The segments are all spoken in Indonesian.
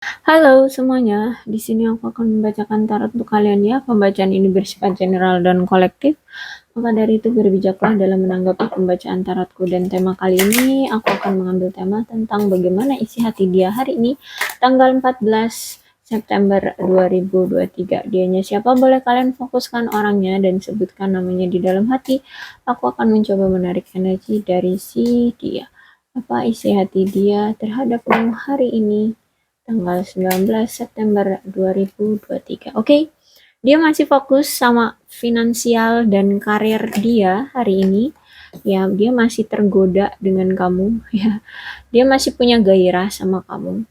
Halo semuanya, di sini aku akan membacakan tarot untuk kalian ya. Pembacaan ini bersifat general dan kolektif. Maka dari itu berbijaklah dalam menanggapi pembacaan tarotku dan tema kali ini aku akan mengambil tema tentang bagaimana isi hati dia hari ini tanggal 14 September 2023. Dianya siapa? Boleh kalian fokuskan orangnya dan sebutkan namanya di dalam hati. Aku akan mencoba menarik energi dari si dia. Apa isi hati dia terhadapmu hari ini? Tanggal 19 September 2023. Oke, dia masih fokus sama finansial dan karir dia hari ini. Ya, dia masih tergoda dengan kamu. Ya, dia masih punya gairah sama kamu.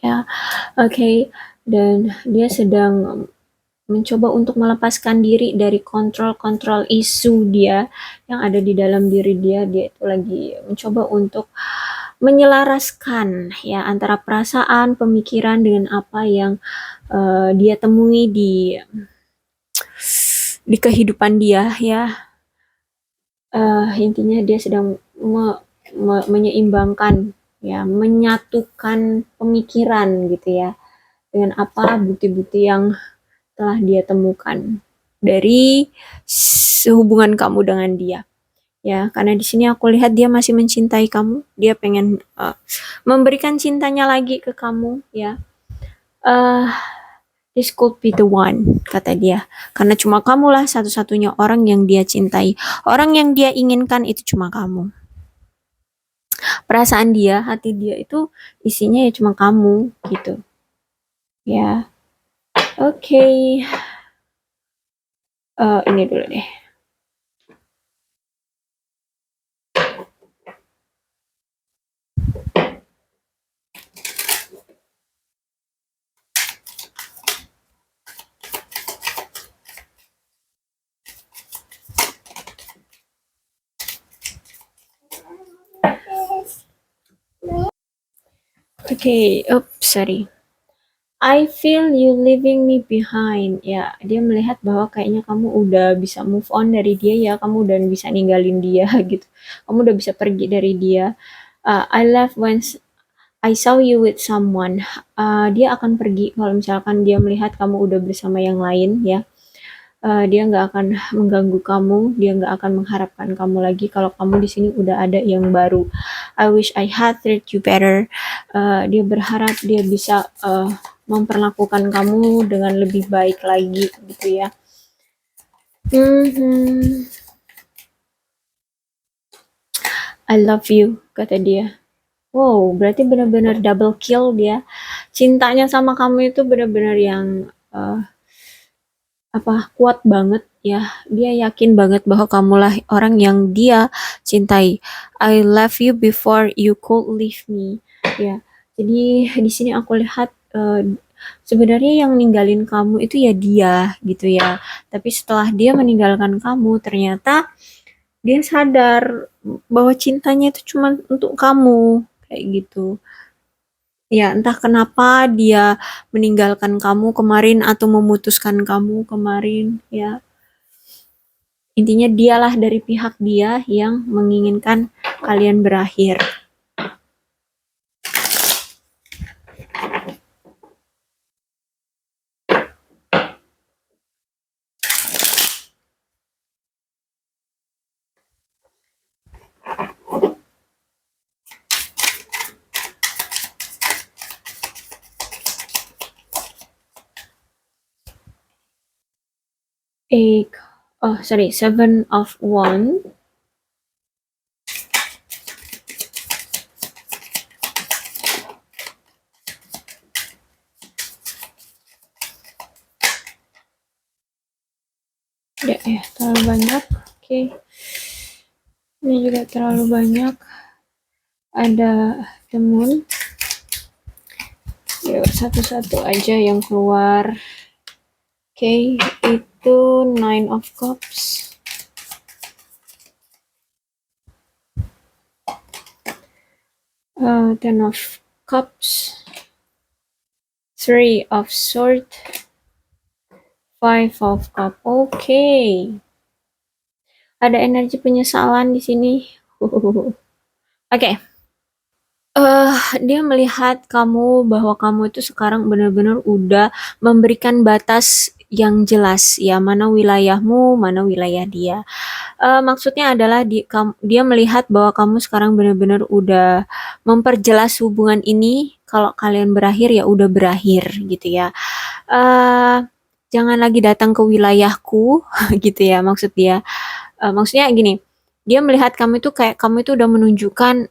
Ya, oke. Dan dia sedang mencoba untuk melepaskan diri dari kontrol-kontrol isu dia yang ada di dalam diri dia. Dia itu lagi mencoba untuk menyelaraskan ya antara perasaan, pemikiran dengan apa yang dia temui di kehidupan dia ya. Intinya dia sedang menyeimbangkan ya, menyatukan pemikiran gitu ya dengan apa bukti-bukti yang telah dia temukan dari hubungan kamu dengan dia. Ya, karena di sini aku lihat dia masih mencintai kamu, dia pengen memberikan cintanya lagi ke kamu, ya. Uh, this could be the one, kata dia. Karena cuma kamulah satu-satunya orang yang dia cintai. Orang yang dia inginkan itu cuma kamu. Perasaan dia, hati dia itu isinya ya cuma kamu, gitu. Ya, oke. Okay. Ini dulu deh. Okay, sorry. I feel you leaving me behind. Ya, dia melihat bahwa kayaknya kamu udah bisa move on dari dia ya, kamu udah bisa ninggalin dia gitu. Kamu udah bisa pergi dari dia. I left when I saw you with someone. Dia akan pergi kalau misalkan dia melihat kamu udah bersama yang lain ya. Dia nggak akan mengganggu kamu, dia nggak akan mengharapkan kamu lagi kalau kamu di sini udah ada yang baru. I wish I had treated you better. Dia berharap dia bisa memperlakukan kamu dengan lebih baik lagi gitu ya. I love you, kata dia. Wow, berarti benar-benar double kill dia. Cintanya sama kamu itu benar-benar yang kuat banget ya. Dia yakin banget bahwa kamulah orang yang dia cintai. I love you before you could leave me. Ya. Jadi di sini aku lihat sebenarnya yang ninggalin kamu itu ya dia gitu ya. Tapi setelah dia meninggalkan kamu, ternyata dia sadar bahwa cintanya itu cuma untuk kamu kayak gitu. Ya, entah kenapa dia meninggalkan kamu kemarin atau memutuskan kamu kemarin, ya. Intinya dialah dari pihak dia yang menginginkan kalian berakhir. 7 of Wands. Ya, terlalu banyak. Oke. Ini juga terlalu banyak. Ada The Moon. Yuk, satu-satu aja yang keluar. Oke, itu 9 of Cups. Ten of Cups. 3 of Swords. 5 of Cups. Oke. Ada energi penyesalan di sini. Oke. Dia melihat kamu bahwa kamu itu sekarang benar-benar udah memberikan batas yang jelas ya, mana wilayahmu, mana wilayah dia. Maksudnya adalah dia melihat bahwa kamu sekarang benar-benar udah memperjelas hubungan ini, kalau kalian berakhir ya udah berakhir gitu ya. Eee, Jangan lagi datang ke wilayahku gitu ya maksud dia. Maksudnya gini, dia melihat kamu itu kayak kamu itu udah menunjukkan,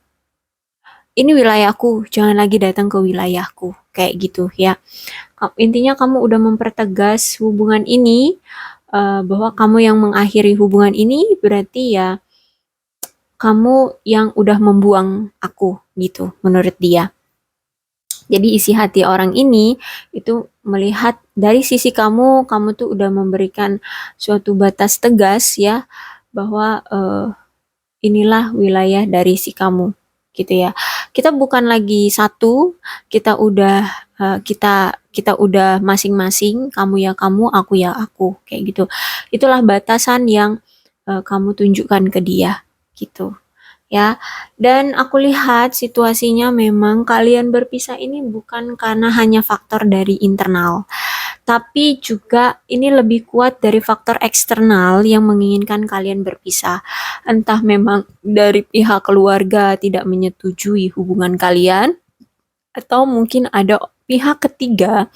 "Ini wilayahku, jangan lagi datang ke wilayahku," kayak gitu ya. Intinya kamu udah mempertegas hubungan ini, bahwa kamu yang mengakhiri hubungan ini berarti ya kamu yang udah membuang aku gitu menurut dia. Jadi isi hati orang ini itu melihat dari sisi kamu, kamu tuh udah memberikan suatu batas tegas ya bahwa inilah wilayah dari si kamu gitu ya. Kita bukan lagi satu, kita udah masing-masing, kamu ya kamu, aku ya aku kayak gitu. Itulah batasan yang kamu tunjukkan ke dia gitu ya. Dan aku lihat situasinya memang kalian berpisah ini bukan karena hanya faktor dari internal, tapi juga ini lebih kuat dari faktor eksternal yang menginginkan kalian berpisah. Entah memang dari pihak keluarga tidak menyetujui hubungan kalian, atau mungkin ada pihak ketiga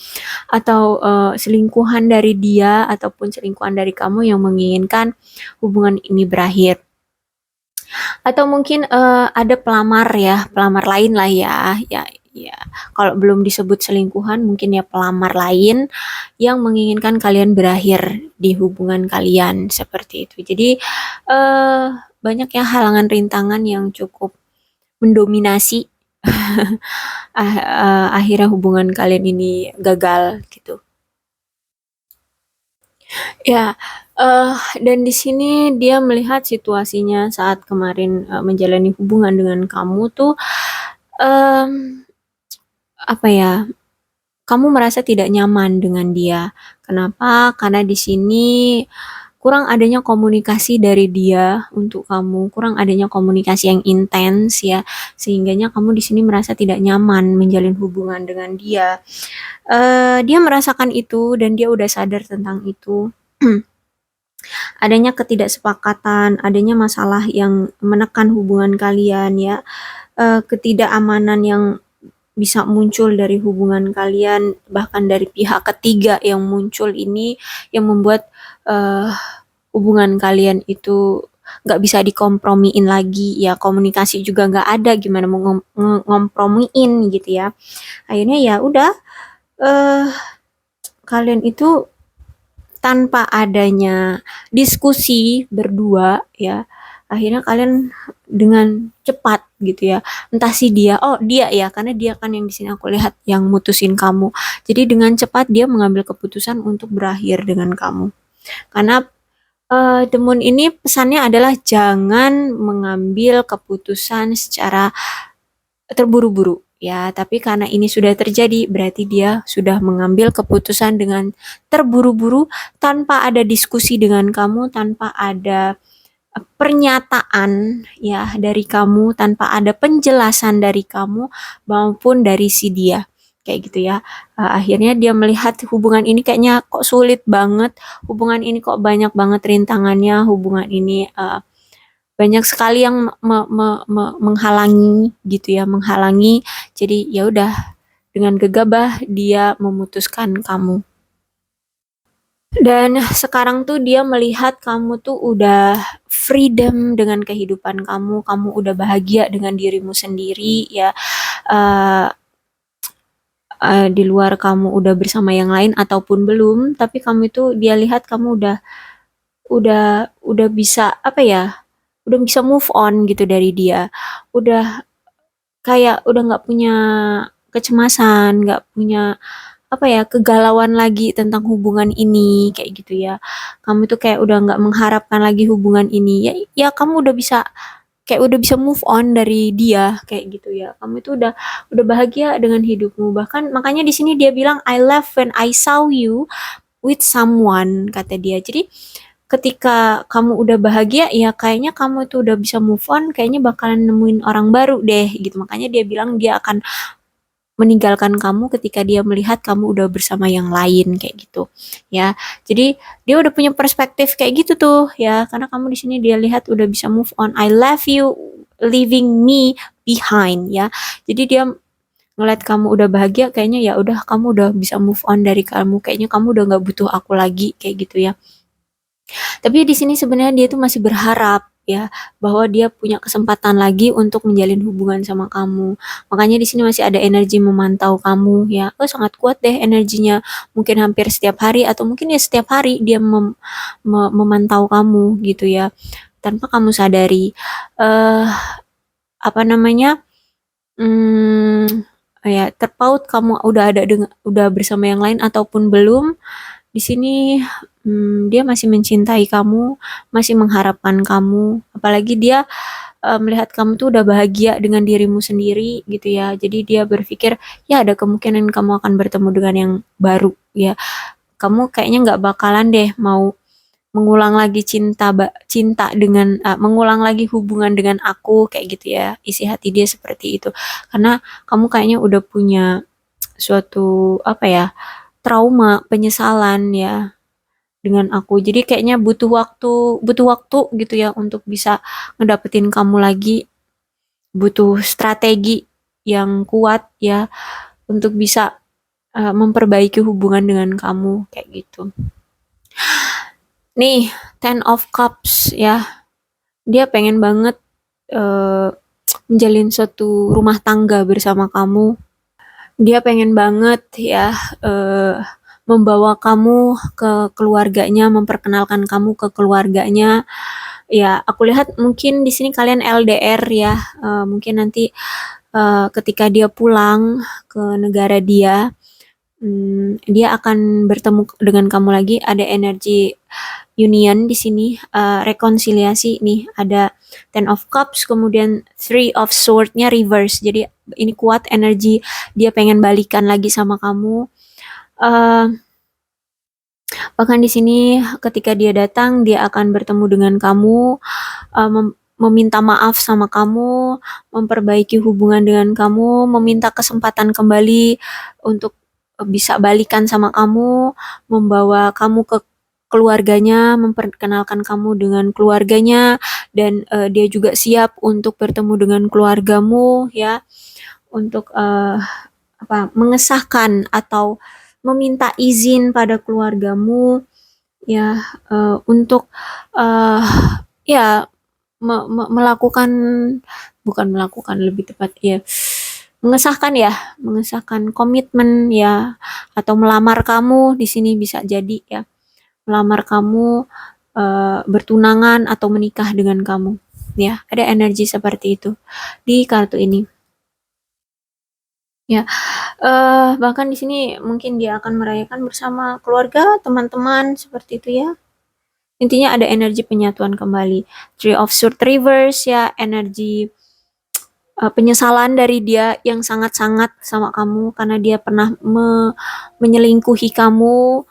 atau selingkuhan dari dia ataupun selingkuhan dari kamu yang menginginkan hubungan ini berakhir. Atau mungkin, ada pelamar ya, pelamar lain lah ya, ya kalau belum disebut selingkuhan mungkin ya pelamar lain yang menginginkan kalian berakhir di hubungan kalian, seperti itu. Jadi, eee, banyak ya halangan rintangan yang cukup mendominasi akhirnya hubungan kalian ini gagal gitu. Ya, dan di sini dia melihat situasinya saat kemarin, menjalani hubungan dengan kamu tuh, mmm, apa ya, kamu merasa tidak nyaman dengan dia. Kenapa? Karena di sini kurang adanya komunikasi dari dia untuk kamu, kurang adanya komunikasi yang intens ya, sehingganya kamu di sini merasa tidak nyaman menjalin hubungan dengan dia. Dia merasakan itu dan dia udah sadar tentang itu. Adanya ketidaksepakatan, adanya masalah yang menekan hubungan kalian ya, ketidakamanan yang bisa muncul dari hubungan kalian, bahkan dari pihak ketiga yang muncul ini, yang membuat, eee, hubungan kalian itu nggak bisa dikompromiin lagi, ya komunikasi juga nggak ada, gimana mau ngompromiin gitu ya. Akhirnya ya udah, eee, kalian itu tanpa adanya diskusi berdua ya, akhirnya kalian dengan cepat gitu ya, entah si dia, oh dia ya, karena dia kan yang di sini aku lihat yang mutusin kamu. Jadi dengan cepat dia mengambil keputusan untuk berakhir dengan kamu. Karena The Moon ini pesannya adalah jangan mengambil keputusan secara terburu-buru ya, tapi karena ini sudah terjadi berarti dia sudah mengambil keputusan dengan terburu-buru tanpa ada diskusi dengan kamu, tanpa ada pernyataan ya dari kamu, tanpa ada penjelasan dari kamu maupun dari si dia. Kayak gitu ya. Akhirnya dia melihat hubungan ini kayaknya kok sulit banget, hubungan ini kok banyak banget rintangannya, hubungan ini banyak sekali yang menghalangi gitu ya, menghalangi. Jadi ya udah dengan gegabah dia memutuskan kamu. Dan sekarang tuh dia melihat kamu tuh udah freedom dengan kehidupan kamu udah bahagia dengan dirimu sendiri ya, eee di luar kamu udah bersama yang lain ataupun belum, tapi kamu itu dia lihat kamu udah bisa apa ya, udah bisa move on gitu dari dia. Udah kayak udah nggak punya kecemasan, nggak punya apa ya, kegalauan lagi tentang hubungan ini, kayak gitu ya. Kamu tuh kayak udah nggak mengharapkan lagi hubungan ini. Ya ya kamu udah bisa kayak udah bisa move on dari dia, kayak gitu ya. Kamu itu udah bahagia dengan hidupmu. Bahkan makanya di sini dia bilang, "I left when I saw you with someone," kata dia. Jadi ketika kamu udah bahagia, ya kayaknya kamu itu udah bisa move on, kayaknya bakalan nemuin orang baru deh gitu. Makanya dia bilang dia akan meninggalkan kamu ketika dia melihat kamu udah bersama yang lain kayak gitu ya. Jadi dia udah punya perspektif kayak gitu tuh ya, karena kamu di sini dia lihat udah bisa move on. I love you leaving me behind ya. Jadi dia ngeliat kamu udah bahagia, kayaknya ya udah kamu udah bisa move on dari kamu, kayaknya kamu udah nggak butuh aku lagi kayak gitu ya. Tapi di sini sebenarnya dia tuh masih berharap ya bahwa dia punya kesempatan lagi untuk menjalin hubungan sama kamu. Makanya di sini masih ada energi memantau kamu ya. Oh, sangat kuat deh energinya. Mungkin hampir setiap hari atau mungkin ya setiap hari dia memantau kamu gitu ya. Tanpa kamu sadari. Eh apa namanya? Hmm, ya terpaut kamu udah ada dengan udah bersama yang lain ataupun belum. Di sini dia masih mencintai kamu, masih mengharapkan kamu, apalagi dia melihat kamu tuh udah bahagia dengan dirimu sendiri gitu ya. Jadi dia berpikir ya ada kemungkinan kamu akan bertemu dengan yang baru ya. Kamu kayaknya nggak bakalan deh mau mengulang lagi cinta dengan mengulang lagi hubungan dengan aku kayak gitu ya. Isi hati dia seperti itu. Karena kamu kayaknya udah punya suatu apa ya, trauma, penyesalan ya dengan aku. Jadi kayaknya butuh waktu gitu ya untuk bisa ngedapetin kamu lagi. Butuh strategi yang kuat ya untuk bisa memperbaiki hubungan dengan kamu kayak gitu. Nih, Ten of Cups ya. Dia pengen banget uh, menjalin suatu rumah tangga bersama kamu. Dia pengen banget ya membawa kamu ke keluarganya, memperkenalkan kamu ke keluarganya. Ya, aku lihat mungkin di sini kalian LDR ya. Mungkin nanti ketika dia pulang ke negara dia, dia akan bertemu dengan kamu lagi. Ada energi union di sini, rekonsiliasi nih. Ada Ten of Cups, kemudian Three of Sword-nya reverse. Jadi ini kuat energi dia pengen balikan lagi sama kamu. Uh, Bahkan di sini ketika dia datang, dia akan bertemu dengan kamu, meminta maaf sama kamu, memperbaiki hubungan dengan kamu, meminta kesempatan kembali untuk bisa balikan sama kamu, membawa kamu ke keluarganya, memperkenalkan kamu dengan keluarganya, dan dia juga siap untuk bertemu dengan keluargamu ya, untuk mengesahkan atau meminta izin pada keluargamu ya untuk uh, ya melakukan, bukan melakukan, lebih tepat ya mengesahkan komitmen ya, atau melamar kamu di sini bisa jadi ya, melamar kamu, bertunangan atau menikah dengan kamu ya. Ada energi seperti itu di kartu ini ya. Bahkan di sini mungkin dia akan merayakan bersama keluarga, teman-teman seperti itu ya. Intinya ada energi penyatuan kembali. Three of Swords reverse ya, energi penyesalan dari dia yang sangat-sangat sama kamu karena dia pernah menyelingkuhi kamu,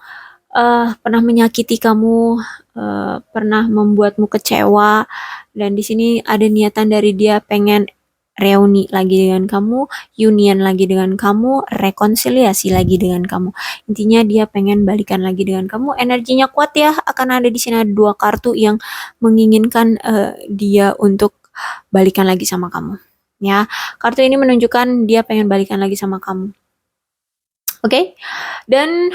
pernah menyakiti kamu, pernah membuatmu kecewa, dan di sini ada niatan dari dia pengen reuni lagi dengan kamu, union lagi dengan kamu, rekonsiliasi lagi dengan kamu. Intinya dia pengen balikan lagi dengan kamu. Energinya kuat ya. Akan ada di sini ada 2 kartu yang menginginkan dia untuk balikan lagi sama kamu. Ya, kartu ini menunjukkan dia pengen balikan lagi sama kamu. Oke, dan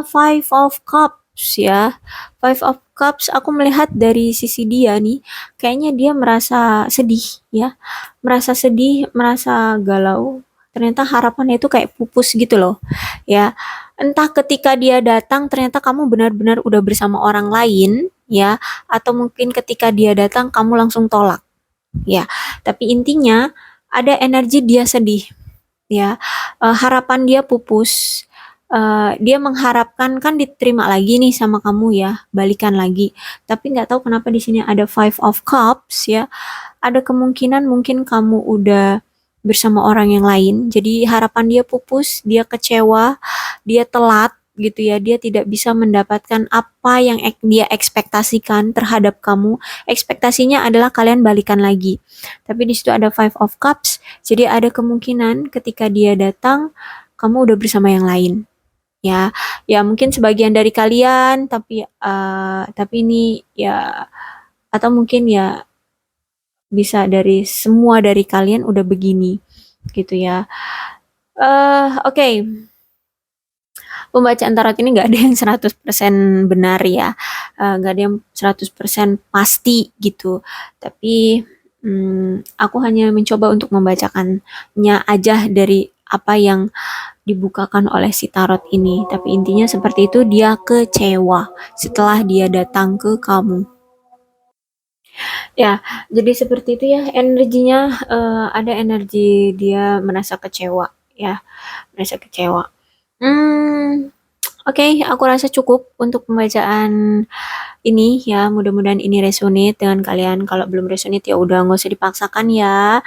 Five of Cups ya. Five of Cups aku melihat dari sisi dia nih, kayaknya dia merasa sedih ya. Merasa sedih, merasa galau. Ternyata harapannya itu kayak pupus gitu loh. Ya, entah ketika dia datang ternyata kamu benar-benar udah bersama orang lain ya, atau mungkin ketika dia datang kamu langsung tolak. Ya, tapi intinya ada energi dia sedih ya, harapan dia pupus, dia mengharapkan kan diterima lagi nih sama kamu ya, balikan lagi. Tapi nggak tahu kenapa di sini ada Five of Cups ya, ada kemungkinan mungkin kamu udah bersama orang yang lain, jadi harapan dia pupus, dia kecewa, dia telat gitu ya. Dia tidak bisa mendapatkan apa yang dia ekspektasikan terhadap kamu. Ekspektasinya adalah kalian balikan lagi. Tapi di situ ada Five of Cups, jadi ada kemungkinan ketika dia datang, kamu udah bersama yang lain. Ya, ya mungkin sebagian dari kalian, tapi ini ya, atau mungkin ya bisa dari semua dari kalian udah begini, gitu ya. Oke. Pembacaan tarot ini nggak ada yang 100% benar ya, nggak ada yang 100% pasti gitu. Tapi aku hanya mencoba untuk membacakannya aja dari apa yang dibukakan oleh si tarot ini. Tapi intinya seperti itu, dia kecewa setelah dia datang ke kamu. Ya, jadi seperti itu ya energinya, ada energi dia merasa kecewa ya, merasa kecewa. Oke, aku rasa cukup untuk pembacaan ini ya. Mudah-mudahan ini resonate dengan kalian. Kalau belum resonate ya udah nggak usah dipaksakan ya.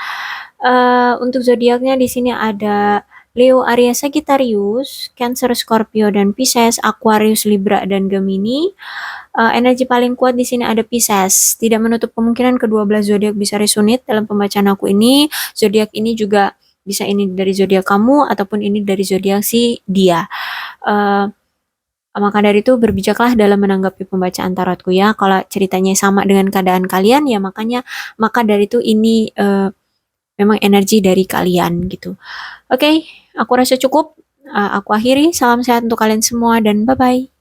Untuk zodiaknya di sini ada Leo, Aries, Sagittarius, Cancer, Scorpio, dan Pisces, Aquarius, Libra, dan Gemini. Energi paling kuat di sini ada Pisces. Tidak menutup kemungkinan kedua belas zodiak bisa resonate dalam pembacaan aku ini. Zodiak ini juga bisa ini dari zodiak kamu ataupun ini dari zodiak si dia. Uh, maka dari itu berbijaklah dalam menanggapi pembacaan tarotku ya. Kalau ceritanya sama dengan keadaan kalian ya maka dari itu ini memang energi dari kalian gitu. Oke, aku rasa cukup. Aku akhiri. Salam sehat untuk kalian semua dan bye bye.